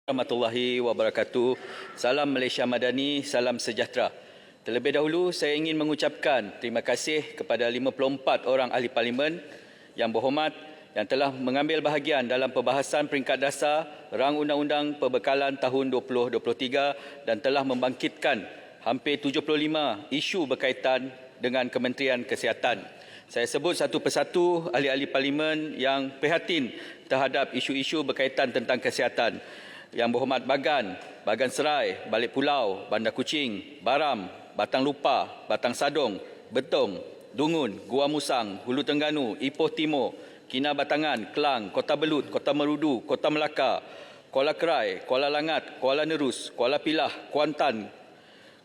Warahmatullahi wabarakatuh. Salam Malaysia Madani, salam sejahtera. Terlebih dahulu saya ingin mengucapkan terima kasih kepada 54 orang ahli parlimen yang berhormat yang telah mengambil bahagian dalam perbahasan peringkat dasar Rang Undang-Undang Perbekalan tahun 2023 dan telah membangkitkan hampir 75 isu berkaitan dengan Kementerian Kesihatan. Saya sebut satu persatu ahli-ahli parlimen yang prihatin terhadap isu-isu berkaitan tentang kesihatan. Yang berhormat Bagan Serai, Balik Pulau, Bandar Kuching, Baram, Batang Lupa, Batang Sadong, Betong, Dungun, Gua Musang, Hulu Terengganu, Ipoh Timur, Kinabatangan, Kelang, Kota Belud, Kota Merudu, Kota Melaka, Kuala Kerai, Kuala Langat, Kuala Nerus, Kuala Pilah, Kuantan,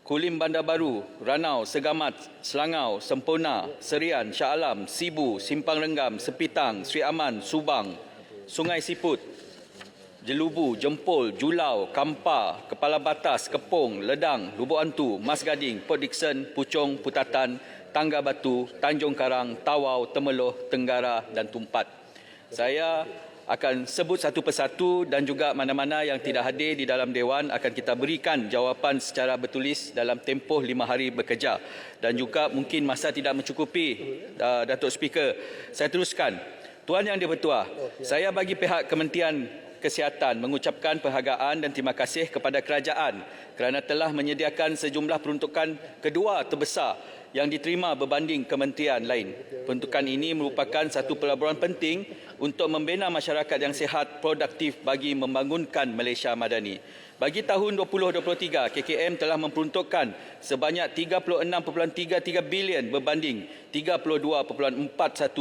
Kulim Bandar Baru, Ranau, Segamat, Selangau, Sempurna, Serian, Shah Alam, Sibu, Simpang Renggam, Sepitang, Sri Aman, Subang, Sungai Siput, Jelubu, Jempol, Julau, Kampar, Kepala Batas, Kepong, Ledang, Lubuk Antu, Mas Gading, Port Dickson, Puchong, Putatan, Tangga Batu, Tanjung Karang, Tawau, Temeloh, Tenggara dan Tumpat. Saya akan sebut satu persatu dan juga mana-mana yang tidak hadir di dalam Dewan akan kita berikan jawapan secara bertulis dalam tempoh 5 hari bekerja. Dan juga mungkin masa tidak mencukupi, Datuk Speaker. Saya teruskan. Tuan Yang di-Pertuah, saya bagi pihak Kementerian Kesihatan mengucapkan penghargaan dan terima kasih kepada kerajaan kerana telah menyediakan sejumlah peruntukan kedua terbesar yang diterima berbanding kementerian lain. Peruntukan ini merupakan satu pelaburan penting untuk membina masyarakat yang sihat, produktif bagi membangunkan Malaysia Madani. Bagi tahun 2023, KKM telah memperuntukkan sebanyak 36.33 bilion berbanding 32.41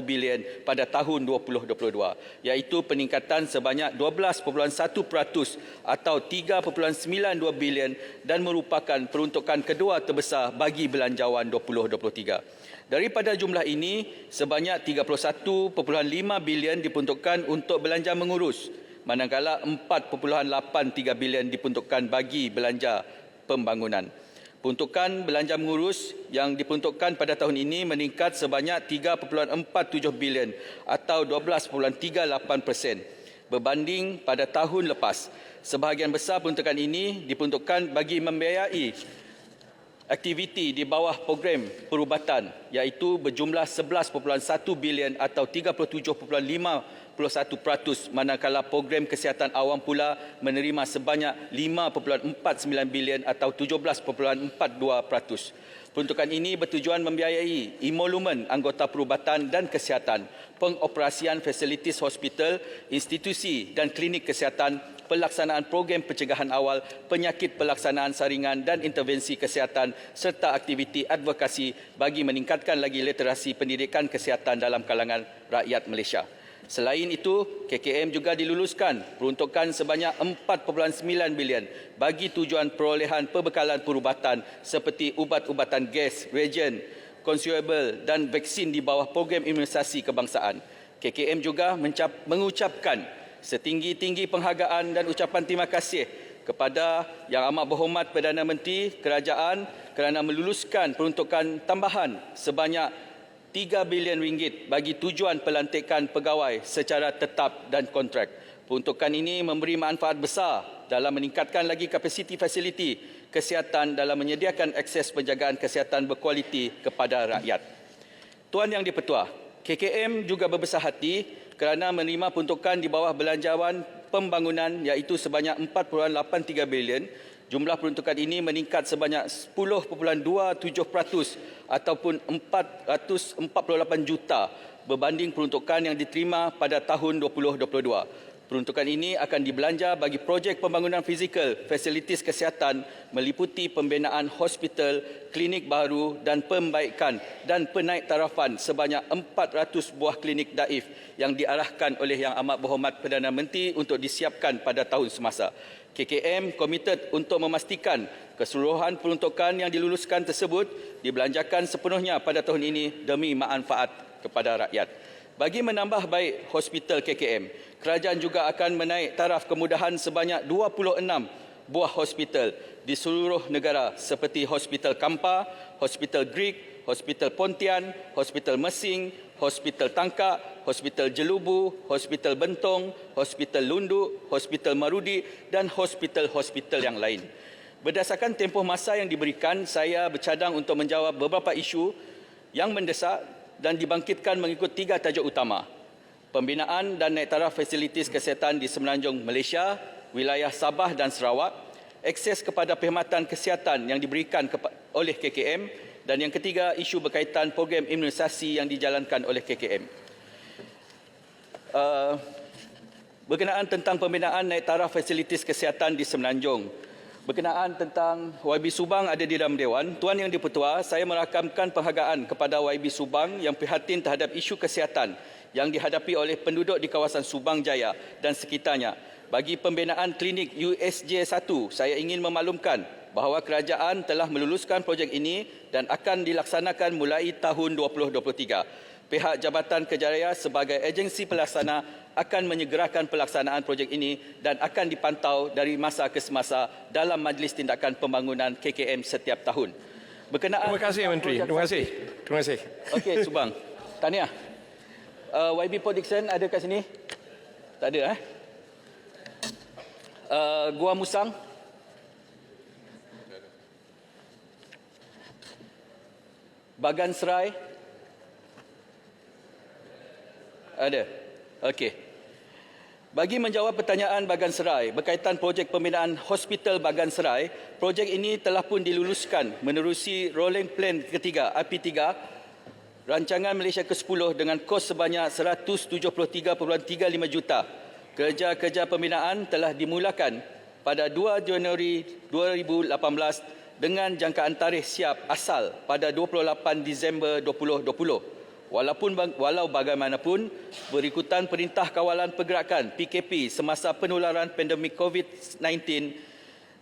bilion pada tahun 2022, iaitu peningkatan sebanyak 12.1% atau 3.92 bilion dan merupakan peruntukan kedua terbesar bagi belanjawan 2023. Daripada jumlah ini, sebanyak 31.5 bilion diperuntukkan untuk belanja mengurus, manakala 4.83 bilion diperuntukkan bagi belanja pembangunan. Peruntukan belanja mengurus yang diperuntukkan pada tahun ini meningkat sebanyak 3.47 bilion atau 12.38% berbanding pada tahun lepas. Sebahagian besar peruntukan ini diperuntukkan bagi membiayai aktiviti di bawah program perubatan, iaitu berjumlah 11.1 bilion atau 37.51%, manakala program kesihatan awam pula menerima sebanyak 5.49 bilion atau 17.42%. Peruntukan ini bertujuan membiayai emolumen anggota perubatan dan kesihatan, pengoperasian fasilitis hospital, institusi dan klinik kesihatan, pelaksanaan program pencegahan awal, penyakit pelaksanaan saringan dan intervensi kesihatan serta aktiviti advokasi bagi meningkatkan lagi literasi pendidikan kesihatan dalam kalangan rakyat Malaysia. Selain itu, KKM juga diluluskan peruntukan sebanyak 4.9 bilion bagi tujuan perolehan perbekalan perubatan seperti ubat-ubatan gas, reagen, consumable dan vaksin di bawah program imunisasi kebangsaan. KKM juga mengucapkan setinggi-tinggi penghargaan dan ucapan terima kasih kepada Yang Amat Berhormat Perdana Menteri Kerajaan kerana meluluskan peruntukan tambahan sebanyak 3 bilion ringgit bagi tujuan pelantikan pegawai secara tetap dan kontrak. Peruntukan ini memberi manfaat besar dalam meningkatkan lagi kapasiti fasiliti kesihatan dalam menyediakan akses penjagaan kesihatan berkualiti kepada rakyat. Tuan Yang di-Pertuah, KKM juga berbesar hati kerana menerima peruntukan di bawah belanjawan pembangunan iaitu sebanyak 4.83 bilion. Jumlah peruntukan ini meningkat sebanyak 10.27% ataupun 448 juta berbanding peruntukan yang diterima pada tahun 2022. Peruntukan ini akan dibelanja bagi projek pembangunan fizikal, fasilitis kesihatan meliputi pembinaan hospital, klinik baru dan pembaikan dan penaiktarafan sebanyak 400 buah klinik daif yang diarahkan oleh Yang Amat Berhormat Perdana Menteri untuk disiapkan pada tahun semasa. KKM komited untuk memastikan keseluruhan peruntukan yang diluluskan tersebut dibelanjakan sepenuhnya pada tahun ini demi manfaat kepada rakyat. Bagi menambah baik hospital KKM, kerajaan juga akan menaik taraf kemudahan sebanyak 26 buah hospital di seluruh negara seperti Hospital Kampar, Hospital Greek, Hospital Pontian, Hospital Mersing, Hospital Tangkak, Hospital Jelubu, Hospital Bentong, Hospital Lunduk, Hospital Marudi dan hospital-hospital yang lain. Berdasarkan tempoh masa yang diberikan, saya bercadang untuk menjawab beberapa isu yang mendesak dan dibangkitkan mengikut 3 tajuk utama. Pembinaan dan naik taraf fasilitis kesihatan di Semenanjung Malaysia, wilayah Sabah dan Sarawak, akses kepada perkhidmatan kesihatan yang diberikan oleh KKM, dan yang ketiga, isu berkaitan program imunisasi yang dijalankan oleh KKM. Berkenaan tentang pembinaan naik taraf fasilitis kesihatan di Semenanjung. Berkenaan tentang YB Subang ada di dalam Dewan, Tuan Yang di-Pertua, saya merakamkan penghargaan kepada YB Subang yang prihatin terhadap isu kesihatan yang dihadapi oleh penduduk di kawasan Subang Jaya dan sekitarnya. Bagi pembinaan klinik USJ1, saya ingin memaklumkan bahawa kerajaan telah meluluskan projek ini dan akan dilaksanakan mulai tahun 2023. Pihak Jabatan Kerjaya sebagai agensi pelaksana akan menyegerakan pelaksanaan projek ini dan akan dipantau dari masa ke semasa dalam Majlis Tindakan Pembangunan KKM setiap tahun. Berkenaan Terima kasih Menteri. Terima kasih. Terima kasih. Okey, Subang. Tahniah. YB Port Dickson ada kat sini? Tak ada Gua Musang? Bagan Serai? Ada. Okey. Bagi menjawab pertanyaan Bagan Serai berkaitan projek pembinaan Hospital Bagan Serai, projek ini telah pun diluluskan menerusi Rolling Plan ketiga RP3 Rancangan Malaysia ke-10 dengan kos sebanyak 173.35 juta. Kerja-kerja pembinaan telah dimulakan pada 2 Januari 2018 dengan jangkaan tarikh siap asal pada 28 Disember 2020. Walau bagaimanapun, berikutan Perintah Kawalan Pergerakan PKP semasa penularan pandemik COVID-19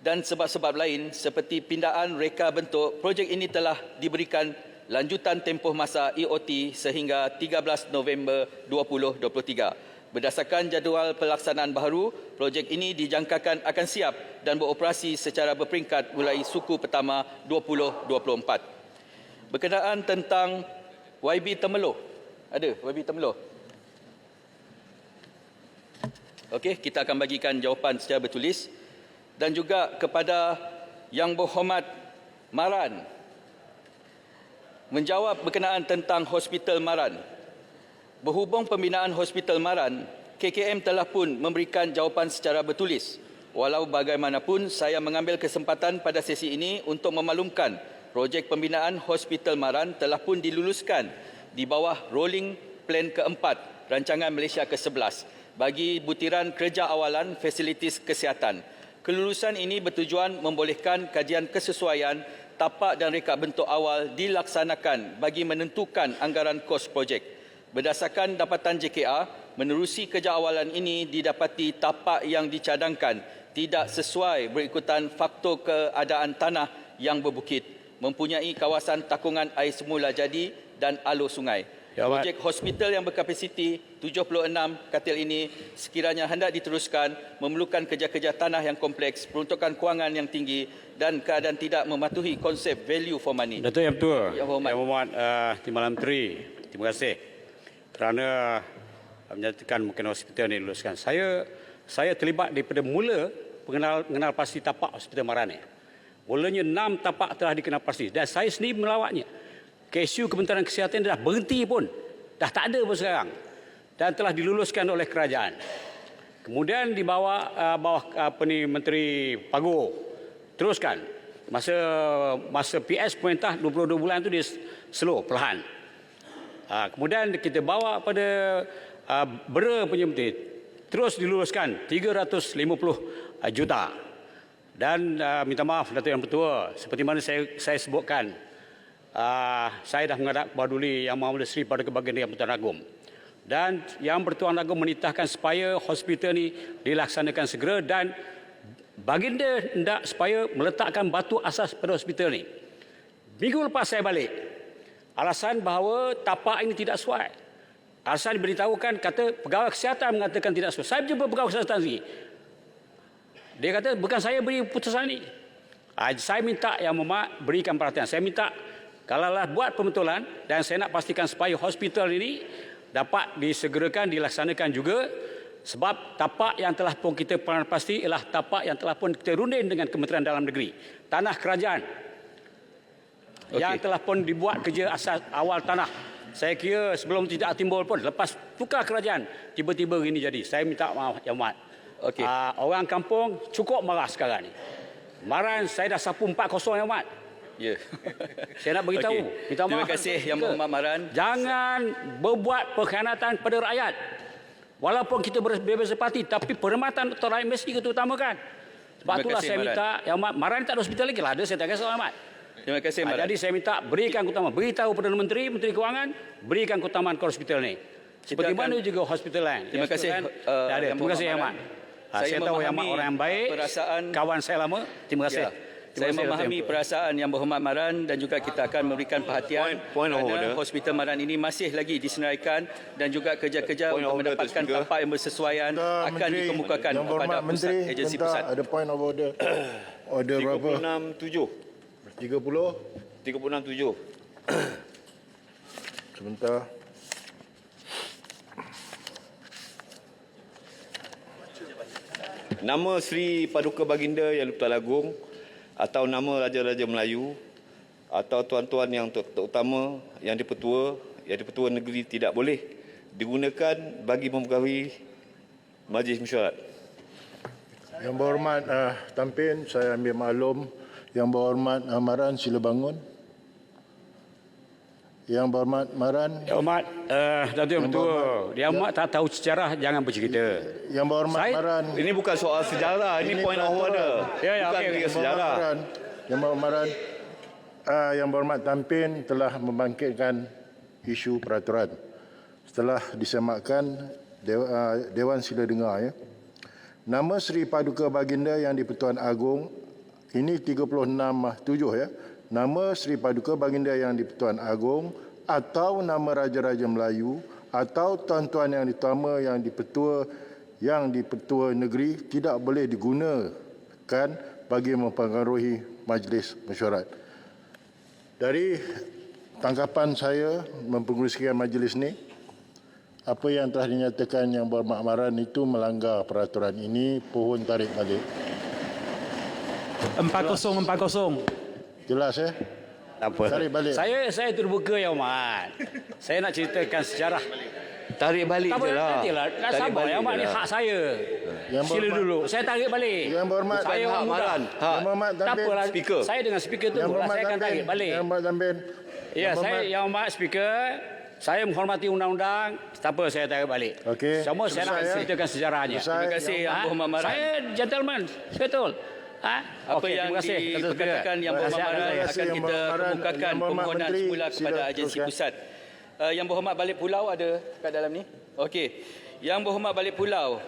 dan sebab-sebab lain seperti pindaan reka bentuk, projek ini telah diberikan lanjutan tempoh masa EOT sehingga 13 November 2023. Berdasarkan jadual pelaksanaan baharu, projek ini dijangkakan akan siap dan beroperasi secara berperingkat mulai suku pertama 2024. Berkenaan tentang YB Temeloh. Ada YB Temeloh? Okey, kita akan bagikan jawapan secara bertulis. Dan juga kepada Yang Berhormat Maran, menjawab berkenaan tentang Hospital Maran. Berhubung pembinaan Hospital Maran, KKM telah pun memberikan jawapan secara bertulis. Walau bagaimanapun, saya mengambil kesempatan pada sesi ini untuk memaklumkan projek pembinaan Hospital Maran telah pun diluluskan di bawah Rolling Plan keempat Rancangan Malaysia ke-11 bagi butiran kerja awalan fasilitis kesihatan. Kelulusan ini bertujuan membolehkan kajian kesesuaian tapak dan reka bentuk awal dilaksanakan bagi menentukan anggaran kos projek. Berdasarkan dapatan JKR, menerusi kerja awalan ini didapati tapak yang dicadangkan tidak sesuai berikutan faktor keadaan tanah yang berbukit, mempunyai kawasan takungan air semula jadi dan alur sungai. Projek hospital yang berkapasiti 76 katil ini sekiranya hendak diteruskan memerlukan kerja-kerja tanah yang kompleks, peruntukan kewangan yang tinggi dan keadaan tidak mematuhi konsep value for money. Datuk Yang Bertua, Yang Berhormat Timbalan Menteri, terima kasih kerana menyatakan mungkin hospital ini diluluskan. Saya terlibat daripada mula mengenal pasti tapak Hospital Maran ni. Mulanya 6 tapak telah dikenal pasti dan saya sendiri melawatnya. KSU Kementerian Kesihatan dah berhenti pun. Dah tak ada pun sekarang. Dan telah diluluskan oleh kerajaan. Kemudian di bawah Menteri Pagu teruskan. Masa PS perintah 22 bulan tu dia slow perlahan. Kemudian kita bawa pada Bera punya menteri terus diluluskan 350 juta. Dan minta maaf Datuk Yang Bertua, seperti mana saya sebutkan, saya dah menghadap Ketua Duli Yang Maha Sri pada Baginda Yang Pertuan Agong. Dan Yang Pertuan Agong menitahkan supaya hospital ini dilaksanakan segera dan Baginda hendak supaya meletakkan batu asas pada hospital ini. Minggu lepas saya balik. Alasan bahawa tapak ini tidak sesuai. Alasan diberitahukan, kata pegawai kesihatan mengatakan tidak sesuai. Saya berjumpa pegawai kesihatan sendiri. Dia kata bukan saya beri putusan ini. Saya minta Yang Berhormat berikan perhatian. Saya minta Kalaulah buat pembetulan dan saya nak pastikan supaya hospital ini dapat disegerakan, dilaksanakan juga, sebab tapak yang telah pun kita pasti ialah tapak yang telah pun kita runding dengan Kementerian Dalam Negeri. Tanah kerajaan yang telah pun dibuat kerja asas awal tanah. Saya kira sebelum tidak timbul pun, lepas tukar kerajaan, tiba-tiba ini jadi. Saya minta maaf, Yang Amat. Orang kampung cukup marah sekarang ni. Maran saya dah sapu 4-0, Yang Amat. Ya. Saya nak beritahu. Minta Terima maaf. kasih Yang Berhormat Maran. Jangan berbuat pengkhianatan pada rakyat. Walaupun kita berbeza parti, tapi perkhidmatan untuk rakyat mesti kita utamakan. Sebab Terima itulah kasih, saya Maran. minta, Yang Amat, Maran tak ada hospital lagi lah. Ada, saya tak kisah, Yang Amat. Terima kasih Maran. Jadi saya minta berikan keutamaan. Beritahu Perdana Menteri, Menteri Kewangan, berikan keutamaan ke hospital ni. Seperti mana juga hospital lain. Terima kasih, Terima kasih, Yang Amat. Saya tahu Yang Amat orang yang baik, kawan saya lama. Terima kasih. Saya memahami perasaan Yang Berhormat Maran dan juga kita akan memberikan perhatian kerana Hospital Maran ini masih lagi disenaraikan dan juga kerja-kerja untuk mendapatkan tapak yang bersesuaian akan dikemukakan kepada pusat agensi pusat. Ada point of order. Order berapa? 36.7. 30. 36.7. Sebentar. Nama Sri Paduka Baginda Yang Di-Pertuan Agong atau nama Raja-Raja Melayu atau tuan-tuan yang terutama yang di-Pertua negeri tidak boleh digunakan bagi mempengaruhi Majlis Mesyuarat. Yang Berhormat Tampin, saya ambil maklum. Yang Berhormat Maran, sila bangun. Yang Berhormat Maran. Yang Amat, Datuk Yang Bertua, Yang Amat tak tahu sejarah, jangan bercerita. Yang Berhormat Maran. Ini bukan soal sejarah, ini point of order. Bukan kira sejarah. Yang Berhormat Maran. Yang Berhormat Tampin telah membangkitkan isu peraturan. Setelah disemakkan, Dewan sila dengar ya. Nama Sri Paduka Baginda Yang Di-Pertuan Agong, ini 36.7 ya. Nama Sri Paduka Baginda Yang Di-Pertuan Agong atau nama Raja-Raja Melayu atau tuan-tuan yang ditama yang di-Pertua negeri tidak boleh digunakan bagi mempengaruhi Majlis Mesyuarat. Dari tangkapan saya mempengerusikan majlis ini, apa yang telah dinyatakan Yang Berhormat Maran itu melanggar peraturan ini, pohon tarik balik. 4040. Jelas ya? Tak apa. Tarik balik. Saya terbuka, Yang Amat. Saya nak ceritakan sejarah. Tarik balik Tak je boleh lah. nantilah. Nak sabar, Yang Amat ni hak saya. Yang Sila Berhormat- dulu. Saya tarik balik. Yang Berhormat Saya orang muda. Maran. Yang Berhormat Tak Tampin. apalah. Speaker. Saya dengan speaker tu, Yang saya Berhormat akan tarik Tampin. balik. Yang Berhormat Tampin. Ya, saya Yang Amat speaker. Saya menghormati undang-undang. Tak apa, saya tarik balik. Okey. Semua saya nak Selesai, ya? ceritakan sejarahnya. Selesai. Terima kasih Yang Berhormat Maran. Saya gentleman. Betul. Apa Okey, yang terima kasih. diperkatakan Yang Berhormat Maran Terima kasih, akan Yang kita Berhormat Maran. kemukakan Yang Berhormat permohonan Menteri, semula kepada sila agensi teruskan. pusat. Yang Berhormat Balik Pulau ada kat dalam ni? Okey. Yang Berhormat Balik Pulau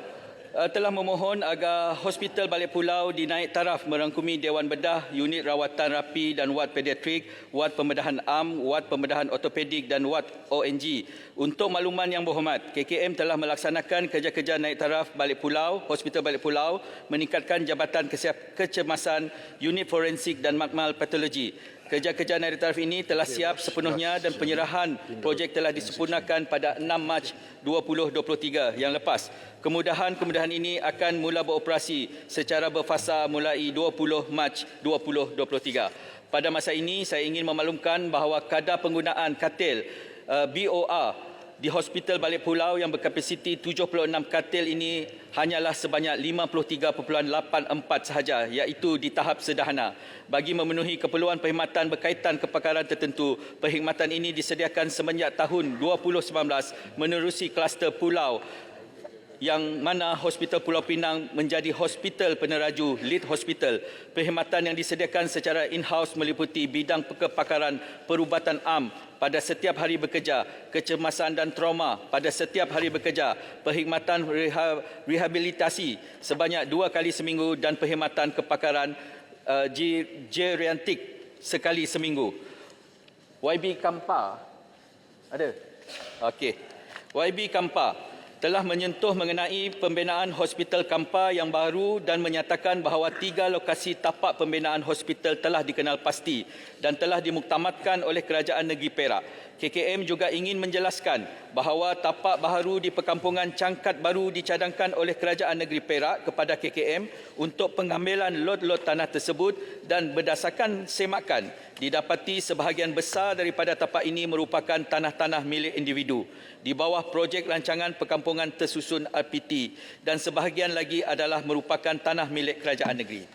telah memohon agar Hospital Balik Pulau dinaik taraf merangkumi Dewan Bedah, Unit Rawatan Rapi dan Wad Pediatrik, Wad Pembedahan Am, Wad Pembedahan Ortopedik dan Wad ONG. Untuk makluman Yang Berhormat, KKM telah melaksanakan kerja-kerja naik taraf Balik Pulau, Hospital Balik Pulau, meningkatkan Jabatan Kecemasan, Unit Forensik dan Makmal Patologi. Kerja-kerja naik taraf ini telah siap sepenuhnya dan penyerahan projek telah disempurnakan pada 6 Mac 2023 yang lepas. Kemudahan ini akan mula beroperasi secara berfasa mulai 20 Mac 2023. Pada masa ini, saya ingin memaklumkan bahawa kadar penggunaan katil BOR di Hospital Balik Pulau yang berkapasiti 76 katil ini hanyalah sebanyak 53.84 sahaja, iaitu di tahap sederhana. Bagi memenuhi keperluan perkhidmatan berkaitan kepakaran tertentu, perkhidmatan ini disediakan semenjak tahun 2019 menerusi kluster pulau yang mana Hospital Pulau Pinang menjadi hospital peneraju lead hospital. Perkhidmatan yang disediakan secara in-house meliputi bidang kepakaran perubatan am pada setiap hari bekerja, kecemasan dan trauma pada setiap hari bekerja, perkhidmatan rehabilitasi sebanyak 2 kali seminggu dan perkhidmatan kepakaran geriatrik sekali seminggu. YB Kampa ada? Okey. YB Kampa telah menyentuh mengenai pembinaan Hospital Kampa yang baru dan menyatakan bahawa 3 lokasi tapak pembinaan hospital telah dikenal pasti dan telah dimuktamadkan oleh Kerajaan Negeri Perak. KKM juga ingin menjelaskan bahawa tapak baharu di Perkampungan Cangkat Baru dicadangkan oleh Kerajaan Negeri Perak kepada KKM untuk pengambilan lot-lot tanah tersebut dan berdasarkan semakan didapati sebahagian besar daripada tapak ini merupakan tanah-tanah milik individu di bawah projek rancangan perkampungan tersusun RPT dan sebahagian lagi adalah merupakan tanah milik kerajaan negeri.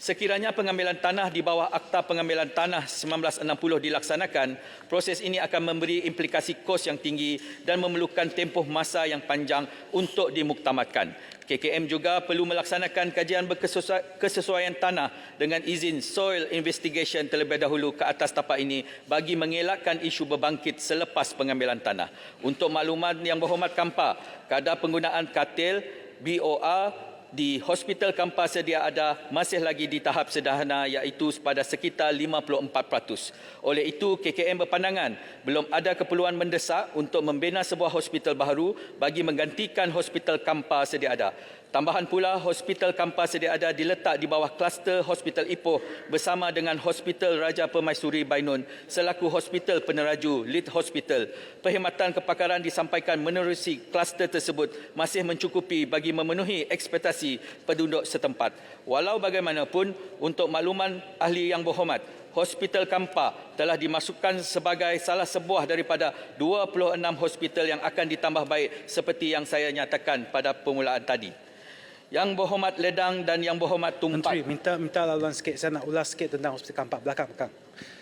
Sekiranya pengambilan tanah di bawah Akta Pengambilan Tanah 1960 dilaksanakan, proses ini akan memberi implikasi kos yang tinggi dan memerlukan tempoh masa yang panjang untuk dimuktamadkan. KKM juga perlu melaksanakan kajian berkesesuaian tanah dengan izin soil investigation terlebih dahulu ke atas tapak ini bagi mengelakkan isu berbangkit selepas pengambilan tanah. Untuk makluman Yang Berhormat Kampa, kadar penggunaan katil BOR di Hospital Kampa sedia ada masih lagi di tahap sederhana iaitu pada sekitar 54%. Oleh itu, KKM berpandangan belum ada keperluan mendesak untuk membina sebuah hospital baru bagi menggantikan Hospital Kampa sedia ada. Tambahan pula, Hospital Kampa sedia ada diletak di bawah kluster Hospital Ipoh bersama dengan Hospital Raja Permaisuri Bainun selaku Hospital Peneraju Lead Hospital. Perkhidmatan kepakaran disampaikan menerusi kluster tersebut masih mencukupi bagi memenuhi ekspektasi penduduk setempat. Walau bagaimanapun, untuk makluman ahli yang berhormat, Hospital Kampa telah dimasukkan sebagai salah sebuah daripada 26 hospital yang akan ditambah baik seperti yang saya nyatakan pada permulaan tadi. Yang Berhormat Ledang dan Yang Berhormat Tumpat. Menteri, minta laluan sikit. Saya nak ulas sikit tentang Hospital Kampa. Belakang.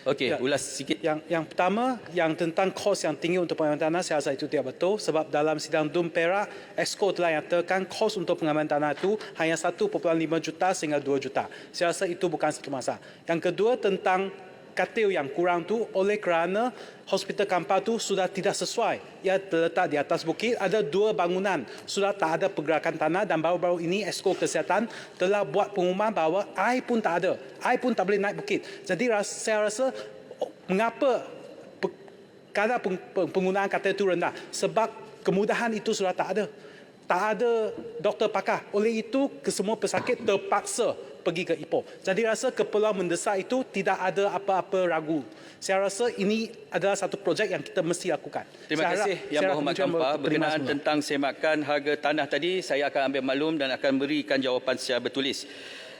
Okey, Ya. ulas sikit. Yang pertama, yang tentang kos yang tinggi untuk pengambilan tanah, saya rasa itu tidak betul. Sebab dalam sidang DUM Perak, Exco telah nyatakan kos untuk pengambilan tanah itu hanya 1.5 juta sehingga 2 juta. Saya rasa itu bukan satu masalah. Yang kedua, tentang katil yang kurang tu oleh kerana Hospital Kampa tu sudah tidak sesuai. Ia terletak di atas bukit, ada 2 bangunan. Sudah tak ada pergerakan tanah dan baru-baru ini Exco Kesihatan telah buat pengumuman bahawa air pun tak ada. Air pun tak boleh naik bukit. Jadi saya rasa mengapa kadar penggunaan katil itu rendah? Sebab kemudahan itu sudah tak ada. Tak ada doktor pakar. Oleh itu, kesemua pesakit terpaksa pergi ke Ipoh. Jadi rasa keperluan mendesak itu tidak ada apa-apa ragu. Saya rasa ini adalah satu projek yang kita mesti lakukan. Terima kasih Yang Berhormat Kampa. Berkenaan tentang semakan harga tanah tadi, saya akan ambil maklum dan akan berikan jawapan secara bertulis.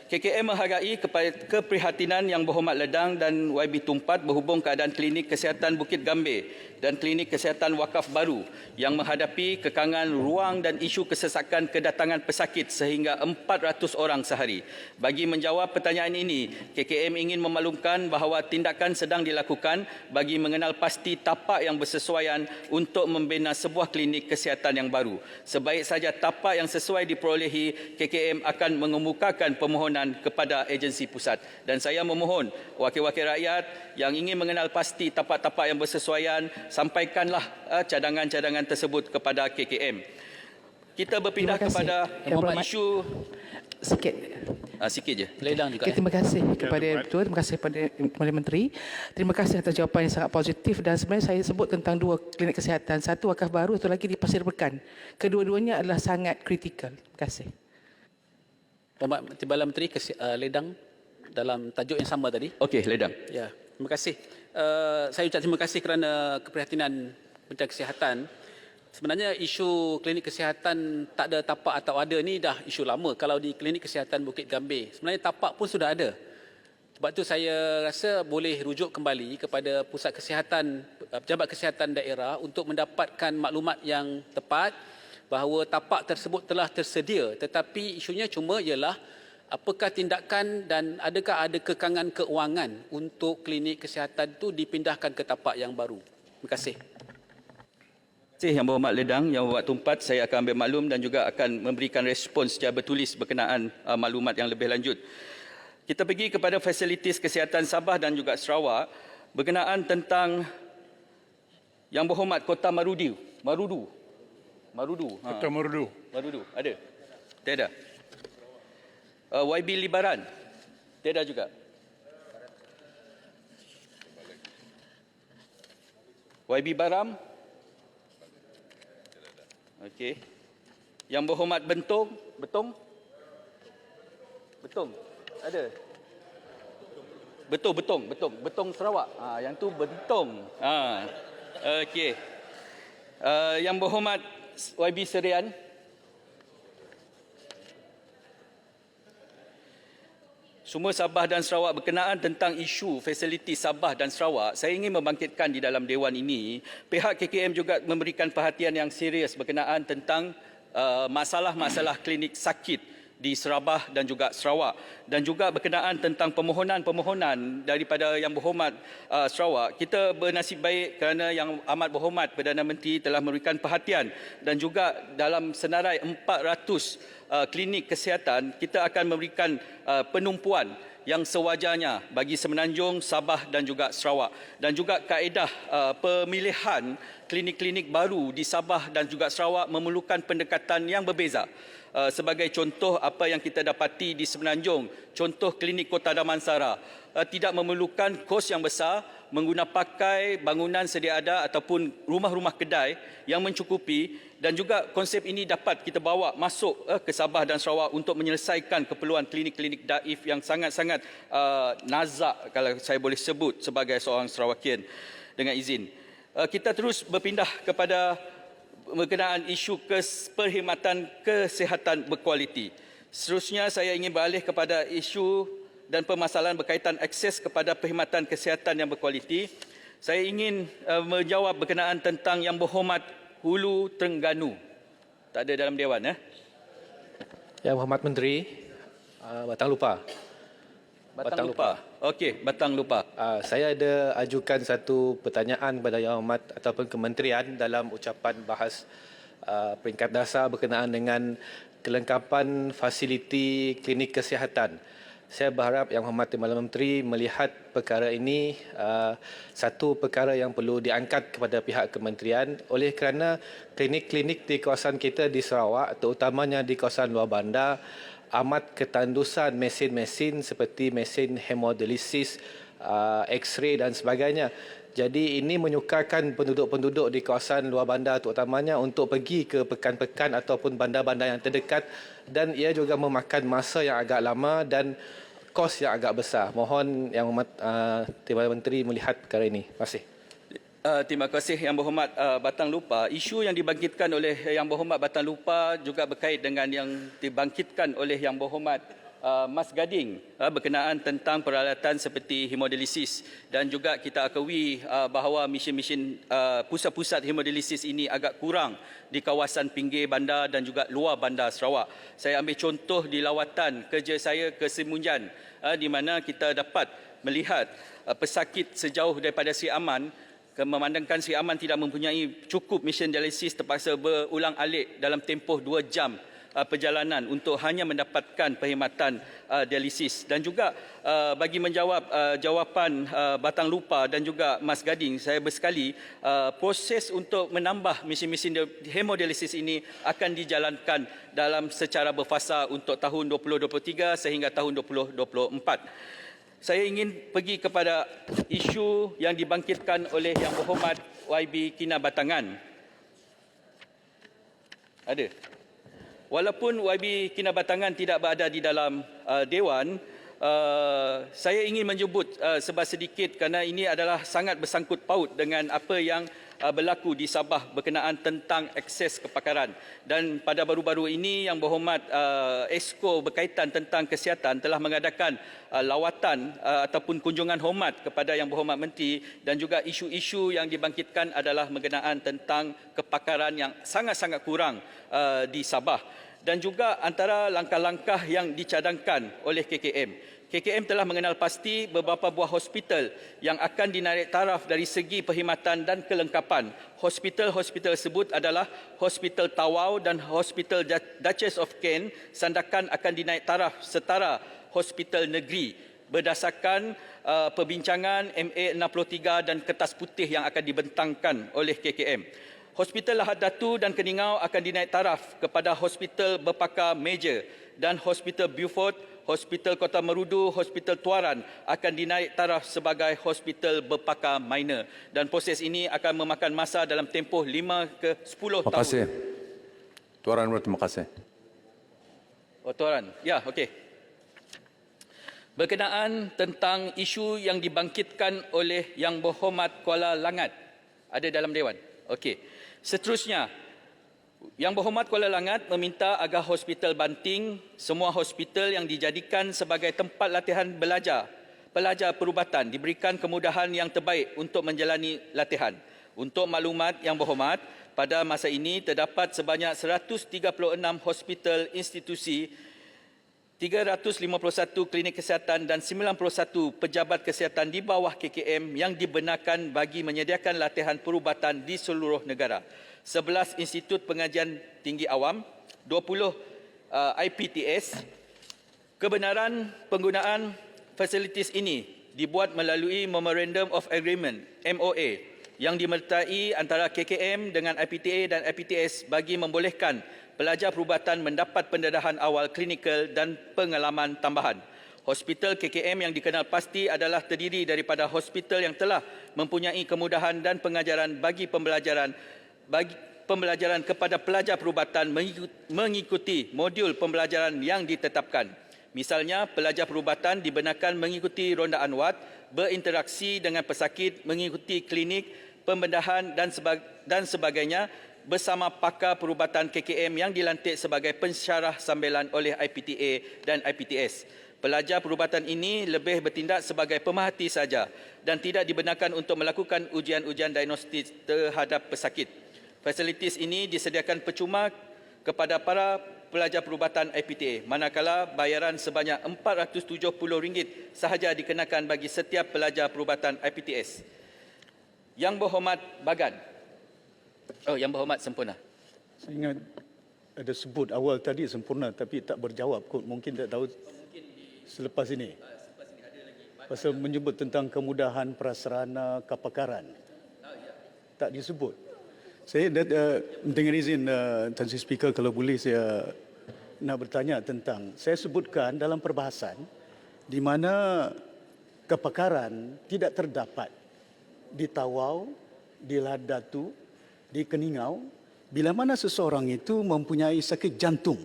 KKM menghargai keprihatinan Yang Berhormat Ledang dan YB Tumpat berhubung keadaan klinik kesihatan Bukit Gambir dan klinik kesihatan wakaf baru yang menghadapi kekangan ruang dan isu kesesakan kedatangan pesakit sehingga 400 orang sehari. Bagi menjawab pertanyaan ini, KKM ingin memaklumkan bahawa tindakan sedang dilakukan bagi mengenal pasti tapak yang bersesuaian untuk membina sebuah klinik kesihatan yang baru. Sebaik saja tapak yang sesuai diperolehi, KKM akan mengemukakan permohonan kepada agensi pusat. Dan saya memohon wakil-wakil rakyat yang ingin mengenal pasti tapak-tapak yang bersesuaian, sampaikanlah cadangan-cadangan tersebut kepada KKM. Kita berpindah kepada isu sikit. Sikit je. Ledang juga. Okay, terima kasih kepada Ketua, terima kasih kepada Perdana Menteri. Terima kasih atas jawapan yang sangat positif dan sebenarnya saya sebut tentang 2 klinik kesihatan. Satu wakaf baru, satu lagi di Pasir Berkan. Kedua-duanya adalah sangat kritikal. Terima kasih. Timbalan Menteri Ledang dalam tajuk yang sama tadi. Okey, Ledang. Ya, terima kasih. Saya ucap terima kasih kerana keprihatinan Kementerian Kesihatan. Sebenarnya isu klinik kesihatan tak ada tapak atau ada ni dah isu lama. Kalau di klinik kesihatan Bukit Gambir, sebenarnya tapak pun sudah ada. Sebab tu saya rasa boleh rujuk kembali kepada Pusat Kesihatan, Pejabat Kesihatan Daerah untuk mendapatkan maklumat yang tepat bahawa tapak tersebut telah tersedia. Tetapi isunya cuma ialah apakah tindakan dan adakah ada kekangan keuangan untuk klinik kesihatan itu dipindahkan ke tapak yang baru. Terima kasih. Terima kasih Yang Berhormat Ledang, Yang Berhormat Tumpat. Saya akan ambil maklum dan juga akan memberikan respons secara bertulis berkenaan maklumat yang lebih lanjut. Kita pergi kepada fasilitis kesihatan Sabah dan juga Sarawak berkenaan tentang Yang Berhormat Kota Marudu. Kota Marudu. Marudu. Ada? Tiada. YB Libaran. Tiada juga. YB Baram. Okey. Yang Berhormat Betong, ada. Betong Sarawak. Yang tu Bentong. Okey. Yang Berhormat YB Serian. Semua Sabah dan Sarawak berkenaan tentang isu fasiliti Sabah dan Sarawak, saya ingin membangkitkan di dalam Dewan ini, pihak KKM juga memberikan perhatian yang serius berkenaan tentang masalah-masalah klinik sakit di Sabah dan juga Sarawak, dan juga berkenaan tentang permohonan-permohonan daripada Yang Berhormat Sarawak. Kita bernasib baik kerana Yang Amat Berhormat Perdana Menteri telah memberikan perhatian, dan juga dalam senarai 400 klinik kesihatan, kita akan memberikan penumpuan yang sewajarnya bagi Semenanjung, Sabah dan juga Sarawak, dan juga kaedah pemilihan klinik-klinik baru di Sabah dan juga Sarawak memerlukan pendekatan yang berbeza. Sebagai contoh apa yang kita dapati di Semenanjung, contoh klinik Kota Damansara tidak memerlukan kos yang besar, menggunakan pakai bangunan sedia ada ataupun rumah-rumah kedai yang mencukupi, dan juga konsep ini dapat kita bawa masuk ke Sabah dan Sarawak untuk menyelesaikan keperluan klinik-klinik daif yang sangat-sangat nazak, kalau saya boleh sebut sebagai seorang Sarawakian dengan izin. Kita terus berpindah kepada berkenaan isu perkhidmatan kesihatan berkualiti. Seterusnya saya ingin beralih kepada isu dan permasalahan berkaitan akses kepada perkhidmatan kesihatan yang berkualiti. Saya ingin menjawab berkenaan tentang Yang Berhormat Hulu Terengganu. Tak ada dalam Dewan. Yang Berhormat Menteri, Batang Lupa. Batang Lupa. Okey, Batang Lupa. Saya ada ajukan satu pertanyaan kepada Yang Berhormat ataupun Kementerian dalam ucapan bahas peringkat dasar berkenaan dengan kelengkapan fasiliti klinik kesihatan. Saya berharap Yang Berhormat Timbalan Menteri melihat perkara ini satu perkara yang perlu diangkat kepada pihak kementerian, oleh kerana klinik-klinik di kawasan kita di Sarawak, terutamanya di kawasan luar bandar, amat ketandusan mesin-mesin seperti mesin hemodialisis, X-ray dan sebagainya. Jadi ini menyukarkan penduduk-penduduk di kawasan luar bandar terutamanya untuk pergi ke pekan-pekan ataupun bandar-bandar yang terdekat, dan ia juga memakan masa yang agak lama dan kos yang agak besar. Mohon Yang Berhormat Timbalan Menteri melihat perkara ini. Terima kasih. Terima kasih Yang Berhormat Batang Lupa. Isu yang dibangkitkan oleh Yang Berhormat Batang Lupa juga berkait dengan yang dibangkitkan oleh Yang Berhormat Mas Gading berkenaan tentang peralatan seperti hemodialisis, dan juga kita akui bahawa mesin-mesin pusat-pusat hemodialisis ini agak kurang di kawasan pinggir bandar dan juga luar bandar Sarawak. Saya ambil contoh di lawatan kerja saya ke Semunjan, di mana kita dapat melihat pesakit sejauh daripada Sri Aman, memandangkan Sri Aman tidak mempunyai cukup mesin dialisis, terpaksa berulang-alik dalam tempoh 2 jam perjalanan untuk hanya mendapatkan perkhidmatan dialisis. Dan juga bagi menjawab jawapan Batang Lupa dan juga Mas Gading, saya bersekali proses untuk menambah mesin-mesin hemodialisis ini akan dijalankan dalam secara berfasa untuk tahun 2023 sehingga tahun 2024. Saya ingin pergi kepada isu yang dibangkitkan oleh Yang Berhormat YB Kinabatangan. Ada. Walaupun YB Kinabatangan tidak berada di dalam Dewan, saya ingin menyebut sedikit kerana ini adalah sangat bersangkut paut dengan apa yang berlaku di Sabah berkenaan tentang akses kepakaran. Dan pada baru-baru ini Yang Berhormat Esko berkaitan tentang kesihatan telah mengadakan lawatan ataupun kunjungan hormat kepada Yang Berhormat Menteri, dan juga isu-isu yang dibangkitkan adalah berkenaan tentang kepakaran yang sangat-sangat kurang di Sabah. Dan juga antara langkah-langkah yang dicadangkan oleh KKM. KKM telah mengenal pasti beberapa buah hospital yang akan dinarik taraf dari segi perkhidmatan dan kelengkapan. Hospital-hospital tersebut adalah Hospital Tawau dan Hospital Duchess of Kent. Sandakan akan dinaik taraf setara hospital negeri berdasarkan perbincangan MA63 dan kertas putih yang akan dibentangkan oleh KKM. Hospital Lahad Datu dan Keningau akan dinaik taraf kepada Hospital Berpakar Major, dan Hospital Beaufort, Hospital Kota Merudu, Hospital Tuaran akan dinaik taraf sebagai Hospital Berpakar Minor, dan proses ini akan memakan masa dalam tempoh 5 ke 10 tahun. Terima kasih. Tuan Anwar, terima kasih. Oh, Tuan. Ya, okey. Berkenaan tentang isu yang dibangkitkan oleh Yang Berhormat Kuala Langat ada dalam Dewan. Okey. Seterusnya, Yang Berhormat Kuala Langat meminta agar Hospital Banting, semua hospital yang dijadikan sebagai tempat latihan pelajar perubatan diberikan kemudahan yang terbaik untuk menjalani latihan. Untuk maklumat Yang Berhormat, pada masa ini terdapat sebanyak 136 hospital institusi, 351 klinik kesihatan dan 91 pejabat kesihatan di bawah KKM yang dibenarkan bagi menyediakan latihan perubatan di seluruh negara. 11 institut pengajian tinggi awam, 20 IPTS. Kebenaran penggunaan fasilitis ini dibuat melalui Memorandum of Agreement MOA yang dimertai antara KKM dengan IPTA dan IPTS bagi membolehkan pelajar perubatan mendapat pendedahan awal klinikal dan pengalaman tambahan. Hospital KKM yang dikenal pasti adalah terdiri daripada hospital yang telah mempunyai kemudahan dan pengajaran bagi pembelajaran kepada pelajar perubatan mengikuti modul pembelajaran yang ditetapkan. Misalnya, pelajar perubatan dibenarkan mengikuti ronda anwat, berinteraksi dengan pesakit, mengikuti klinik, pembedahan dan sebagainya bersama pakar perubatan KKM yang dilantik sebagai pensyarah sambilan oleh IPTA dan IPTS. Pelajar perubatan ini lebih bertindak sebagai pemerhati saja dan tidak dibenarkan untuk melakukan ujian-ujian diagnostik terhadap pesakit. Fasilitis ini disediakan percuma kepada para pelajar perubatan IPTA, manakala bayaran sebanyak RM470 sahaja dikenakan bagi setiap pelajar perubatan IPTS. Yang Berhormat Bagan. Oh, Yang Berhormat Sempurna. Saya ingat ada sebut awal tadi sempurna tapi tak berjawab kot. Mungkin tak tahu selepas ini. Pasal menyebut tentang kemudahan prasarana kepakaran. Tak disebut. Saya dengan izin Tan Sri Speaker, kalau boleh saya nak bertanya tentang, saya sebutkan dalam perbahasan di mana kepakaran tidak terdapat di Tawau, di Ladatu, di Keningau, bila mana seseorang itu mempunyai sakit jantung,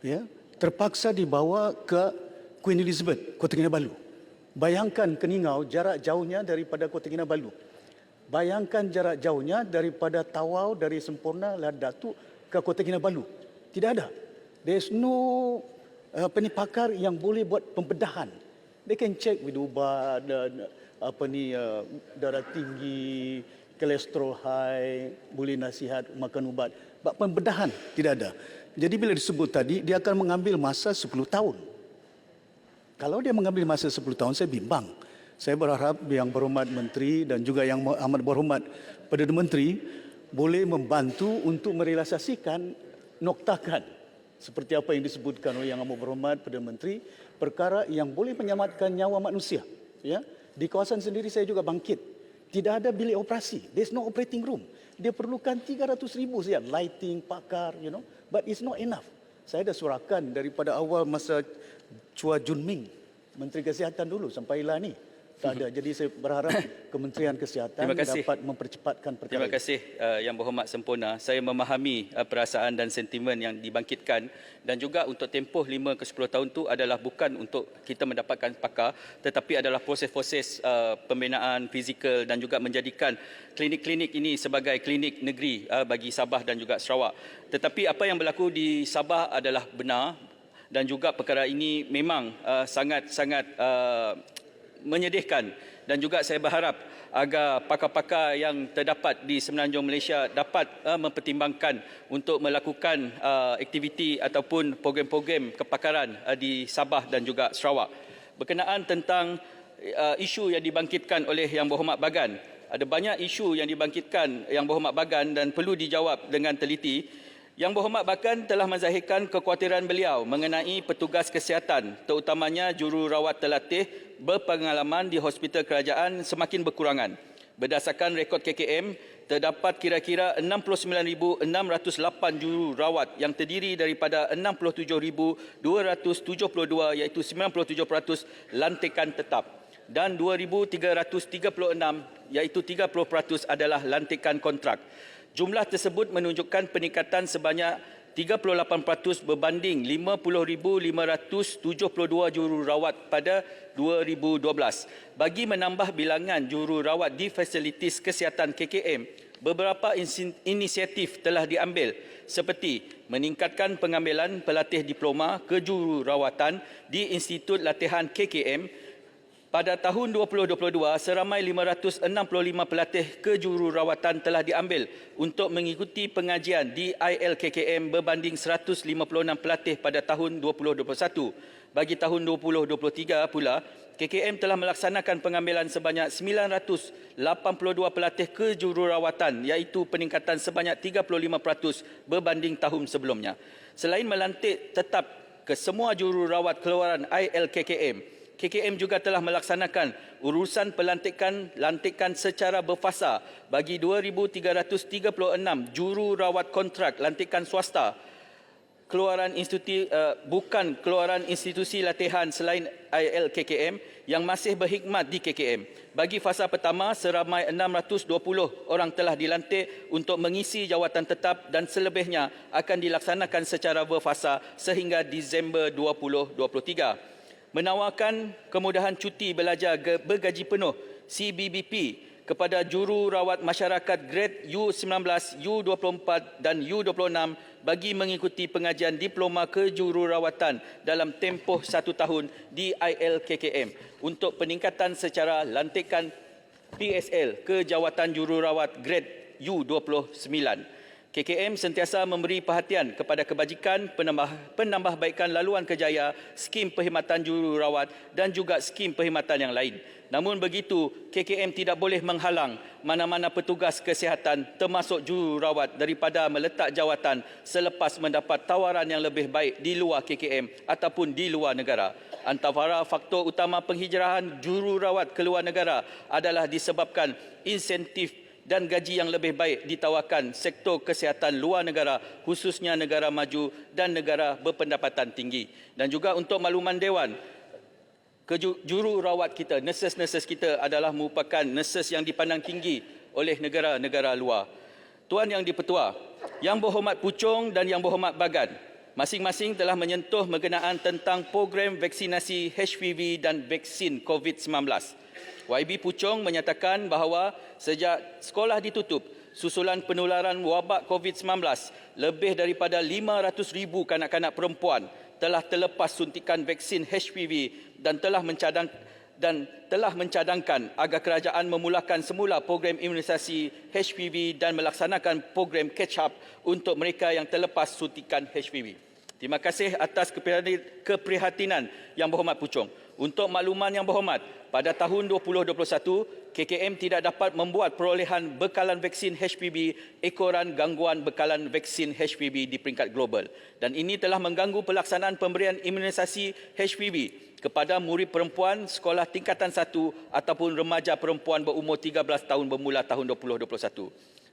ya, terpaksa dibawa ke Queen Elizabeth, Kota Kinabalu. Bayangkan Keningau jarak jauhnya daripada Kota Kinabalu. Bayangkan jarak jauhnya daripada Tawau, dari Sempurna, Ladatu ke Kota Kinabalu. Tidak ada. There is no pakar yang boleh buat pembedahan. They can check with ubat, darah tinggi, kolesterol high, boleh nasihat makan ubat. Pembedahan tidak ada. Jadi bila disebut tadi, dia akan mengambil masa 10 tahun. Kalau dia mengambil masa 10 tahun, saya bimbang. Saya berharap Yang Berhormat Menteri dan juga Yang Amat Berhormat Perdana Menteri boleh membantu untuk merealisasikan, noktakan seperti apa yang disebutkan oleh Yang Amat Berhormat Perdana Menteri, perkara yang boleh menyelamatkan nyawa manusia. Ya, di kawasan sendiri saya juga bangkit. Tidak ada bilik operasi. There's no operating room. Dia perlukan 300,000 saja lighting, pakar, but it's not enough. Saya dah suarakan daripada awal masa Chua Jun Ming, Menteri Kesihatan dulu sampai lah ni. Tak ada. Jadi saya berharap Kementerian Kesihatan dapat mempercepatkan perkara. Terima kasih Yang Berhormat Sempurna. Saya memahami perasaan dan sentimen yang dibangkitkan dan juga untuk tempoh 5 ke 10 tahun itu adalah bukan untuk kita mendapatkan pakar, tetapi adalah proses-proses pembinaan fizikal dan juga menjadikan klinik-klinik ini sebagai klinik negeri bagi Sabah dan juga Sarawak. Tetapi apa yang berlaku di Sabah adalah benar dan juga perkara ini memang sangat-sangat menyedihkan dan juga saya berharap agar pakar-pakar yang terdapat di Semenanjung Malaysia dapat mempertimbangkan untuk melakukan aktiviti ataupun program-program kepakaran di Sabah dan juga Sarawak. Berkenaan tentang isu yang dibangkitkan oleh Yang Berhormat Bagan, ada banyak isu yang dibangkitkan Yang Berhormat Bagan dan perlu dijawab dengan teliti. Yang Berhormat Bagan telah menzahirkan kekhawatiran beliau mengenai petugas kesihatan, terutamanya jururawat terlatih berpengalaman di hospital kerajaan semakin berkurangan. Berdasarkan rekod KKM, terdapat kira-kira 69,608 jururawat yang terdiri daripada 67,272 iaitu 97% lantikan tetap dan 2,336 iaitu 30% adalah lantikan kontrak. Jumlah tersebut menunjukkan peningkatan sebanyak 38% berbanding 50,572 jururawat pada 2012. Bagi menambah bilangan jururawat di fasilitis kesihatan KKM, beberapa inisiatif telah diambil seperti meningkatkan pengambilan pelatih diploma kejururawatan di Institut Latihan KKM. Pada tahun 2022, seramai 565 pelatih kejururawatan telah diambil untuk mengikuti pengajian di ILKKM berbanding 156 pelatih pada tahun 2021. Bagi tahun 2023 pula, KKM telah melaksanakan pengambilan sebanyak 982 pelatih kejururawatan iaitu peningkatan sebanyak 35% berbanding tahun sebelumnya. Selain melantik tetap ke semua jururawat keluaran ILKKM, KKM juga telah melaksanakan urusan lantikan secara berfasa bagi 2,336 jururawat kontrak lantikan swasta bukan keluaran institusi latihan selain ILKKM yang masih berkhidmat di KKM. Bagi fasa pertama, seramai 620 orang telah dilantik untuk mengisi jawatan tetap dan selebihnya akan dilaksanakan secara berfasa sehingga Disember 2023. Menawarkan kemudahan cuti belajar bergaji penuh CBBP kepada jururawat masyarakat grade U19, U24 dan U26 bagi mengikuti pengajian diploma kejururawatan dalam tempoh 1 tahun di ILKKM untuk peningkatan secara lantikan PSL ke jawatan jururawat grade U29. KKM sentiasa memberi perhatian kepada kebajikan penambahbaikan laluan kerjaya, skim perkhidmatan jururawat dan juga skim perkhidmatan yang lain. Namun begitu, KKM tidak boleh menghalang mana-mana petugas kesihatan termasuk jururawat daripada meletak jawatan selepas mendapat tawaran yang lebih baik di luar KKM ataupun di luar negara. Antara faktor utama penghijrahan jururawat ke luar negara adalah disebabkan insentif dan gaji yang lebih baik ditawarkan sektor kesihatan luar negara, khususnya negara maju dan negara berpendapatan tinggi. Dan juga untuk makluman Dewan, jururawat kita, nurses-nurses kita adalah merupakan nurses yang dipandang tinggi oleh negara-negara luar. Tuan Yang di-Pertua, Yang Berhormat Puchong dan Yang Berhormat Bagan, masing-masing telah menyentuh berkenaan tentang program vaksinasi HPV dan vaksin COVID-19. YB Puchong menyatakan bahawa sejak sekolah ditutup, susulan penularan wabak COVID-19, lebih daripada 500,000 kanak-kanak perempuan telah terlepas suntikan vaksin HPV dan telah mencadangkan agar kerajaan memulakan semula program imunisasi HPV dan melaksanakan program catch-up untuk mereka yang terlepas suntikan HPV. Terima kasih atas keprihatinan Yang Berhormat Puchong. Untuk makluman Yang Berhormat, pada tahun 2021, KKM tidak dapat membuat perolehan bekalan vaksin HPV ekoran gangguan bekalan vaksin HPV di peringkat global. Dan ini telah mengganggu pelaksanaan pemberian imunisasi HPV kepada murid perempuan sekolah tingkatan 1 ataupun remaja perempuan berumur 13 tahun bermula tahun 2021.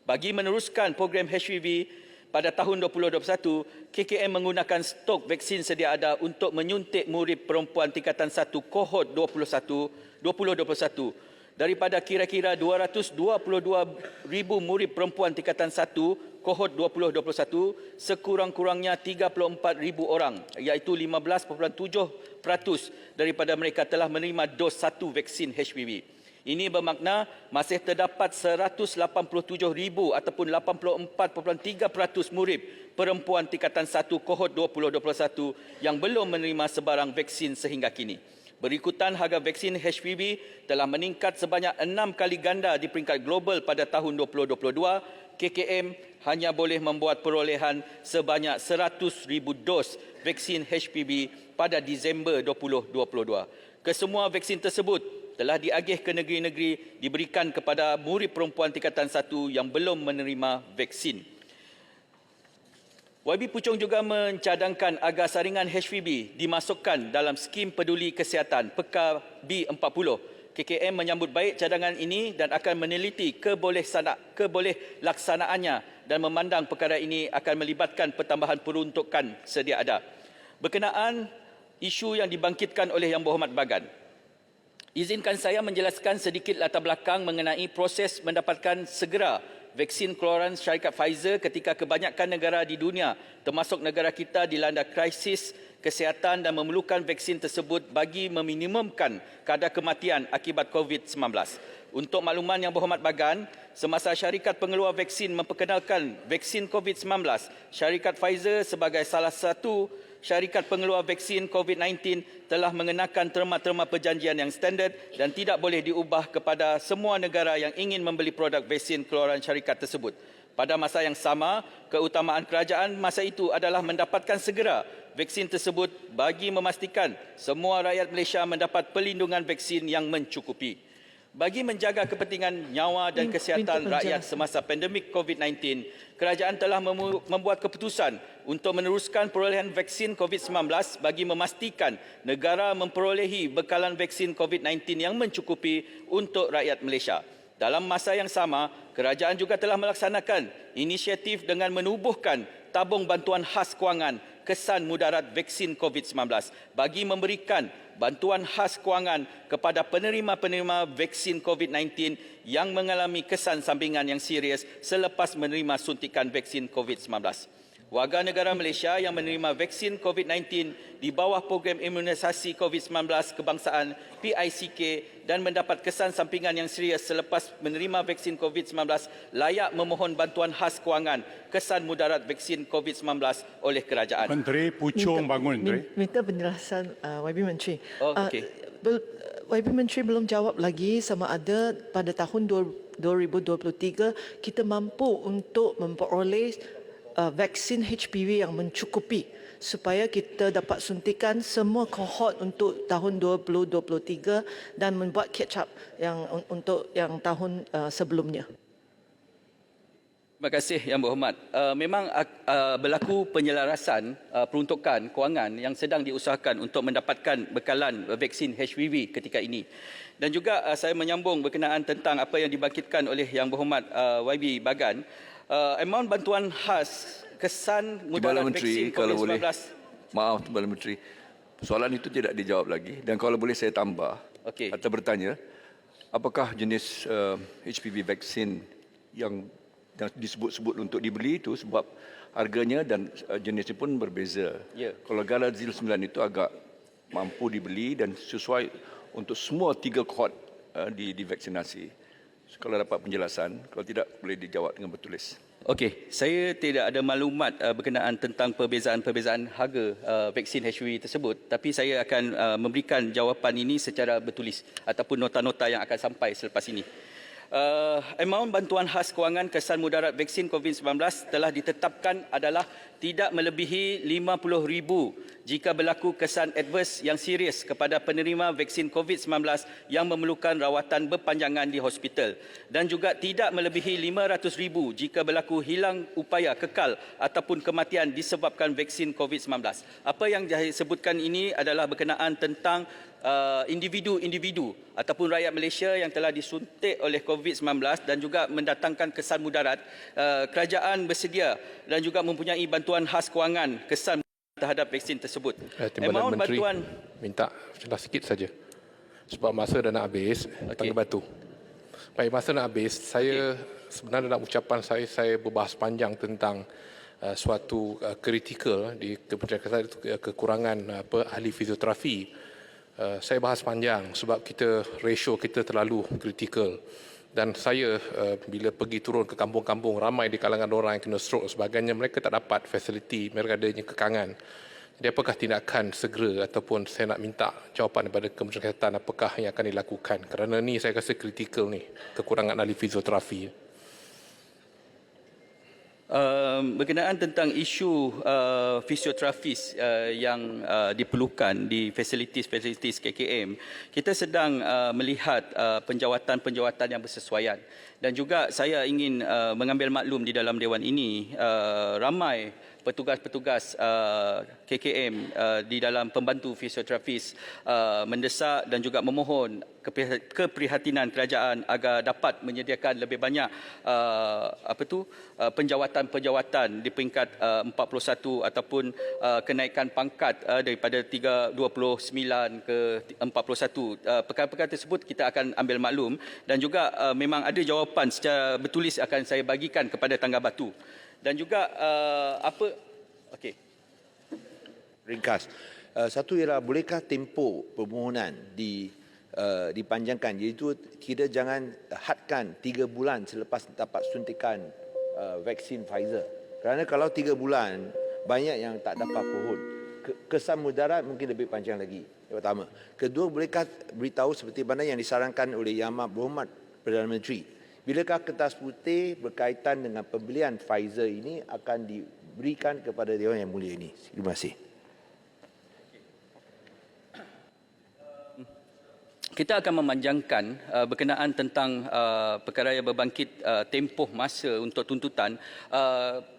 Bagi meneruskan program HPV, pada tahun 2021, KKM menggunakan stok vaksin sedia ada untuk menyuntik murid perempuan tingkatan 1 kohort 2021. Daripada kira-kira 222,000 murid perempuan tingkatan 1 kohort 2021, sekurang-kurangnya 34,000 orang, iaitu 15.7% daripada mereka telah menerima dos 1 vaksin HPV. Ini bermakna masih terdapat 187,000 ataupun 84.3% murid perempuan tingkatan 1 kohort 2021 yang belum menerima sebarang vaksin sehingga kini. Berikutan, harga vaksin HPV telah meningkat sebanyak 6 kali ganda di peringkat global pada tahun 2022. KKM hanya boleh membuat perolehan sebanyak 100,000 dos vaksin HPV pada Disember 2022. Kesemua vaksin tersebut telah diagih ke negeri-negeri diberikan kepada murid perempuan tingkatan 1 yang belum menerima vaksin. YB Puchong juga mencadangkan agar saringan HPV dimasukkan dalam skim peduli kesihatan Peka B40. KKM menyambut baik cadangan ini dan akan meneliti kebolehlaksanaannya dan memandang perkara ini akan melibatkan pertambahan peruntukan sedia ada. Berkenaan isu yang dibangkitkan oleh Yang Berhormat Bagan, izinkan saya menjelaskan sedikit latar belakang mengenai proses mendapatkan segera vaksin keluaran syarikat Pfizer ketika kebanyakan negara di dunia termasuk negara kita dilanda krisis kesihatan dan memerlukan vaksin tersebut bagi meminimumkan kadar kematian akibat COVID-19. Untuk makluman Yang Berhormat Bagan, semasa syarikat pengeluar vaksin memperkenalkan vaksin COVID-19, syarikat Pfizer sebagai salah satu syarikat pengeluar vaksin COVID-19 telah mengenakan terma-terma perjanjian yang standard dan tidak boleh diubah kepada semua negara yang ingin membeli produk vaksin keluaran syarikat tersebut. Pada masa yang sama, keutamaan kerajaan masa itu adalah mendapatkan segera vaksin tersebut bagi memastikan semua rakyat Malaysia mendapat perlindungan vaksin yang mencukupi. Bagi menjaga kepentingan nyawa dan kesihatan rakyat semasa pandemik COVID-19, kerajaan telah membuat keputusan untuk meneruskan perolehan vaksin COVID-19 bagi memastikan negara memperolehi bekalan vaksin COVID-19 yang mencukupi untuk rakyat Malaysia. Dalam masa yang sama, kerajaan juga telah melaksanakan inisiatif dengan menubuhkan tabung bantuan khas kewangan kesan mudarat vaksin COVID-19 bagi memberikan bantuan khas kewangan kepada penerima-penerima vaksin COVID-19 yang mengalami kesan sampingan yang serius selepas menerima suntikan vaksin COVID-19. Warga negara Malaysia yang menerima vaksin COVID-19 di bawah program imunisasi COVID-19 kebangsaan PICK dan mendapat kesan sampingan yang serius selepas menerima vaksin COVID-19 layak memohon bantuan khas kewangan kesan mudarat vaksin COVID-19 oleh kerajaan. Menteri Puchong bangun, Menteri. Minta penjelasan YB Menteri. Oh, okey. YB Menteri belum jawab lagi sama ada pada tahun 2023 kita mampu untuk memperoleh vaksin HPV yang mencukupi supaya kita dapat suntikan semua kohort untuk tahun 2023 dan membuat catch up yang untuk yang tahun sebelumnya. Terima kasih Yang Berhormat. Memang berlaku penyelarasan peruntukan kewangan yang sedang diusahakan untuk mendapatkan bekalan vaksin HPV ketika ini. Dan juga saya menyambung berkenaan tentang apa yang dibangkitkan oleh Yang Berhormat YB Bagan. Amount bantuan khas kesan mudarat vaksin COVID-19. Maaf Timbalan Menteri, soalan itu tidak dijawab lagi dan kalau boleh saya tambah atau bertanya, apakah jenis HPV vaksin yang disebut-sebut untuk dibeli itu sebab harganya dan jenisnya pun berbeza. Kalau Gardasil 9 itu agak mampu dibeli dan sesuai untuk semua 3 kohort divaksinasi. Kalau dapat penjelasan, kalau tidak boleh dijawab dengan bertulis. Okey, saya tidak ada maklumat berkenaan tentang perbezaan-perbezaan harga vaksin HPV tersebut, tapi saya akan memberikan jawapan ini secara bertulis ataupun nota-nota yang akan sampai selepas ini. Amount bantuan khas kewangan kesan mudarat vaksin COVID-19 telah ditetapkan adalah tidak melebihi RM50,000 jika berlaku kesan adverse yang serius kepada penerima vaksin COVID-19 yang memerlukan rawatan berpanjangan di hospital dan juga tidak melebihi RM500,000 jika berlaku hilang upaya kekal ataupun kematian disebabkan vaksin COVID-19. Apa yang saya sebutkan ini adalah berkenaan tentang individu-individu ataupun rakyat Malaysia yang telah disuntik oleh COVID-19 dan juga mendatangkan kesan mudarat. Kerajaan bersedia dan juga mempunyai bantuan khas kewangan kesan terhadap vaksin tersebut. Timbalan Menteri, minta jelas sikit saja. Sebab masa dah nak habis, panggil batu. Baik, masa nak habis, saya sebenarnya dalam ucapan saya berbahas panjang tentang suatu kritikal di Kementerian Kesihatan itu kekurangan ahli fizioterapi. Saya bahas panjang sebab ratio kita terlalu kritikal. Dan saya bila pergi turun ke kampung-kampung, ramai di kalangan orang yang kena stroke sebagainya, mereka tak dapat fasiliti, mereka adanya kekangan. Jadi apakah tindakan segera ataupun saya nak minta jawapan daripada Kementerian Kesihatan apakah yang akan dilakukan? Kerana ni saya rasa kritikal ni, kekurangan ahli fizioterapi. Berkenaan tentang isu fisioterapis yang diperlukan di fasilitis-fasilitis KKM, kita sedang melihat penjawatan-penjawatan yang bersesuaian. Dan juga saya ingin mengambil maklum di dalam Dewan ini ramai petugas-petugas KKM di dalam pembantu fisioterapis mendesak dan juga memohon keprihatinan kerajaan agar dapat menyediakan lebih banyak penjawatan-penjawatan di peringkat 41 ataupun kenaikan pangkat daripada 29 ke 41. Perkara-perkara tersebut kita akan ambil maklum dan juga memang ada jawapan secara bertulis akan saya bagikan kepada Tangga Batu. Dan juga okey. Ringkas. Satu ialah bolehkah tempoh permohonan dipanjangkan, iaitu kita jangan hadkan 3 bulan selepas dapat suntikan vaksin Pfizer. Kerana kalau 3 bulan banyak yang tak dapat pohon. Kesan mudarat mungkin lebih panjang lagi. Yang pertama. Kedua, bolehkah beritahu seperti mana yang disarankan oleh Yang Amat Berhormat Perdana Menteri, bilakah kertas putih berkaitan dengan pembelian Pfizer ini akan diberikan kepada Dewan Yang Mulia ini? Terima kasih. Kita akan memanjangkan berkenaan tentang perkara yang berbangkit tempoh masa untuk tuntutan.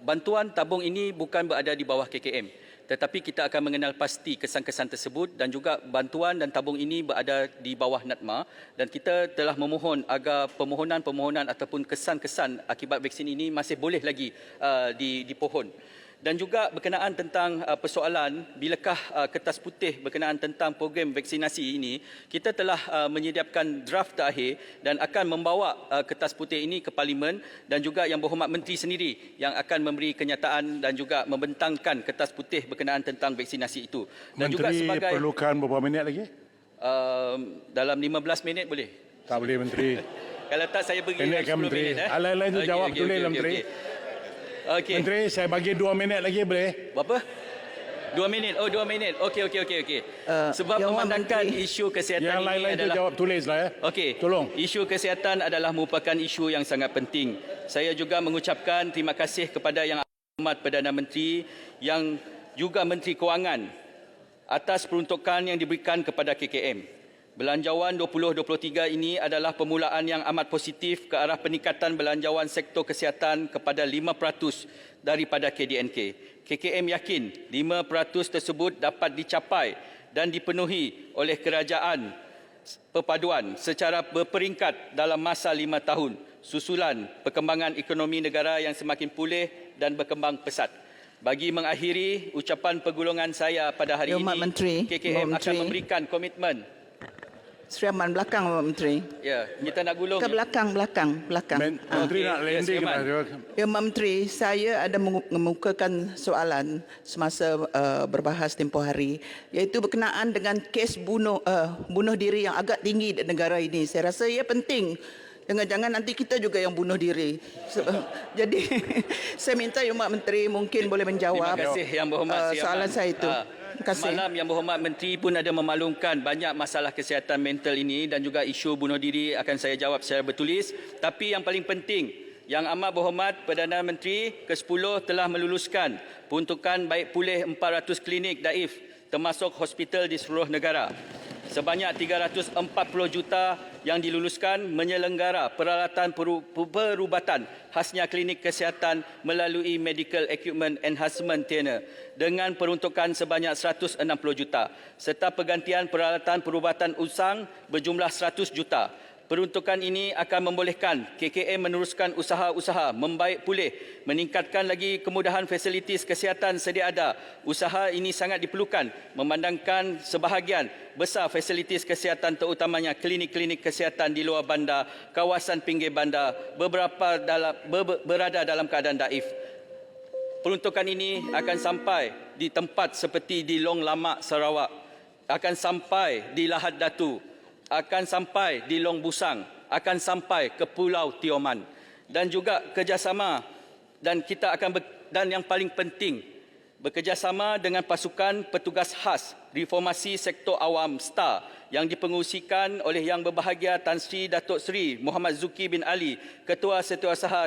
Bantuan tabung ini bukan berada di bawah KKM, tetapi kita akan mengenal pasti kesan-kesan tersebut dan juga bantuan dan tabung ini berada di bawah NATMA dan kita telah memohon agar permohonan-permohonan ataupun kesan-kesan akibat vaksin ini masih boleh lagi dipohon. Dan juga berkenaan tentang persoalan bilakah kertas putih berkenaan tentang program vaksinasi ini, kita telah menyediakan draft terakhir dan akan membawa kertas putih ini ke Parlimen dan juga Yang Berhormat Menteri sendiri yang akan memberi kenyataan dan juga membentangkan kertas putih berkenaan tentang vaksinasi itu. Dan Menteri juga sebagai perlukan berapa minit lagi? Dalam 15 minit boleh? Tak boleh, Menteri. Kalau tak saya beri 10 Menteri. minit. Lain-lain tu jawab tulislah, Menteri. Okay. Menteri, saya bagi 2 minit lagi boleh? Berapa? 2 minit. Oh, 2 minit. Okey. Sebab memandangkan isu kesihatan yang lain-lain ini adalah... tu jawab tulislah ya. Okey. Tolong. Isu kesihatan adalah merupakan isu yang sangat penting. Saya juga mengucapkan terima kasih kepada Yang Amat Perdana Menteri yang juga Menteri Kewangan atas peruntukan yang diberikan kepada KKM. Belanjawan 2023 ini adalah permulaan yang amat positif ke arah peningkatan belanjawan sektor kesihatan kepada 5% daripada KDNK. KKM yakin 5% tersebut dapat dicapai dan dipenuhi oleh kerajaan perpaduan secara berperingkat dalam masa 5 tahun susulan perkembangan ekonomi negara yang semakin pulih dan berkembang pesat. Bagi mengakhiri ucapan pergulungan saya pada hari ini, KKM akan memberikan komitmen. Sri Aman, belakang Pak Menteri. Ya, kita nak gulung. Ke belakang. Menteri nak landing. Ya, Pak Menteri, saya ada mengemukakan soalan semasa berbahas tempoh hari, iaitu berkenaan dengan kes bunuh diri yang agak tinggi di negara ini. Saya rasa ia penting. Jangan nanti kita juga yang bunuh diri. Jadi, saya minta Yang Amat Menteri mungkin boleh menjawab Terima kasih Yang Berhormat soalan saya itu. Semalam Yang Berhormat Menteri pun ada memaklumkan banyak masalah kesihatan mental ini dan juga isu bunuh diri akan saya jawab secara bertulis. Tapi yang paling penting, Yang Amat Berhormat Perdana Menteri ke-10 telah meluluskan peruntukan baik pulih 400 klinik daif termasuk hospital di seluruh negara. Sebanyak 340 juta yang diluluskan menyelenggara peralatan perubatan khasnya klinik kesihatan melalui Medical Equipment Enhancement Tenure dengan peruntukan sebanyak 160 juta serta pergantian peralatan perubatan usang berjumlah 100 juta. Peruntukan ini akan membolehkan KKM meneruskan usaha-usaha membaik pulih, meningkatkan lagi kemudahan fasilitis kesihatan sedia ada. Usaha ini sangat diperlukan memandangkan sebahagian besar fasilitis kesihatan terutamanya klinik-klinik kesihatan di luar bandar, kawasan pinggir bandar, berada dalam keadaan daif. Peruntukan ini akan sampai di tempat seperti di Long Lamak, Sarawak, akan sampai di Lahad Datu, akan sampai di Long Busang, akan sampai ke Pulau Tioman dan juga kerjasama dan kita akan dan yang paling penting bekerjasama dengan pasukan petugas khas reformasi sektor awam STAR yang dipengerusikan oleh Yang Berbahagia Tan Sri Datuk Seri Muhammad Zuki bin Ali, Ketua Setiausaha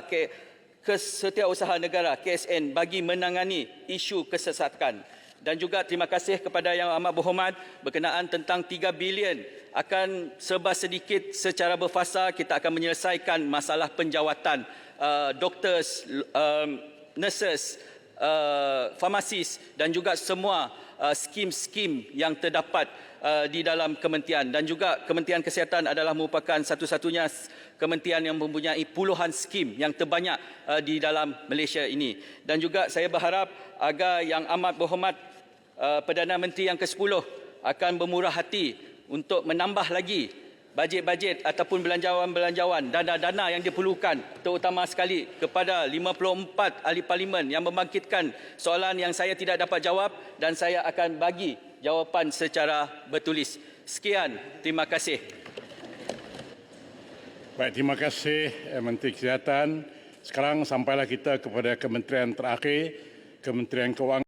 Negara KSN bagi menangani isu kesesatan. Dan juga terima kasih kepada Yang Amat Berhormat berkenaan tentang 3 bilion akan serba sedikit secara berfasa kita akan menyelesaikan masalah penjawatan doktor, nurses, farmasis dan juga semua skim-skim yang terdapat di dalam kementerian, dan juga Kementerian Kesihatan adalah merupakan satu-satunya kementerian yang mempunyai puluhan skim yang terbanyak di dalam Malaysia ini. Dan juga saya berharap agar Yang Amat Berhormat Perdana Menteri yang ke-10 akan bermurah hati untuk menambah lagi bajet-bajet ataupun belanjawan-belanjawan, dana-dana yang diperlukan, terutama sekali kepada 54 ahli parlimen yang membangkitkan soalan yang saya tidak dapat jawab, dan saya akan bagi jawapan secara bertulis. Sekian, terima kasih. Baik, terima kasih Menteri Kesihatan. Sekarang sampailah kita kepada kementerian terakhir, Kementerian Kewangan.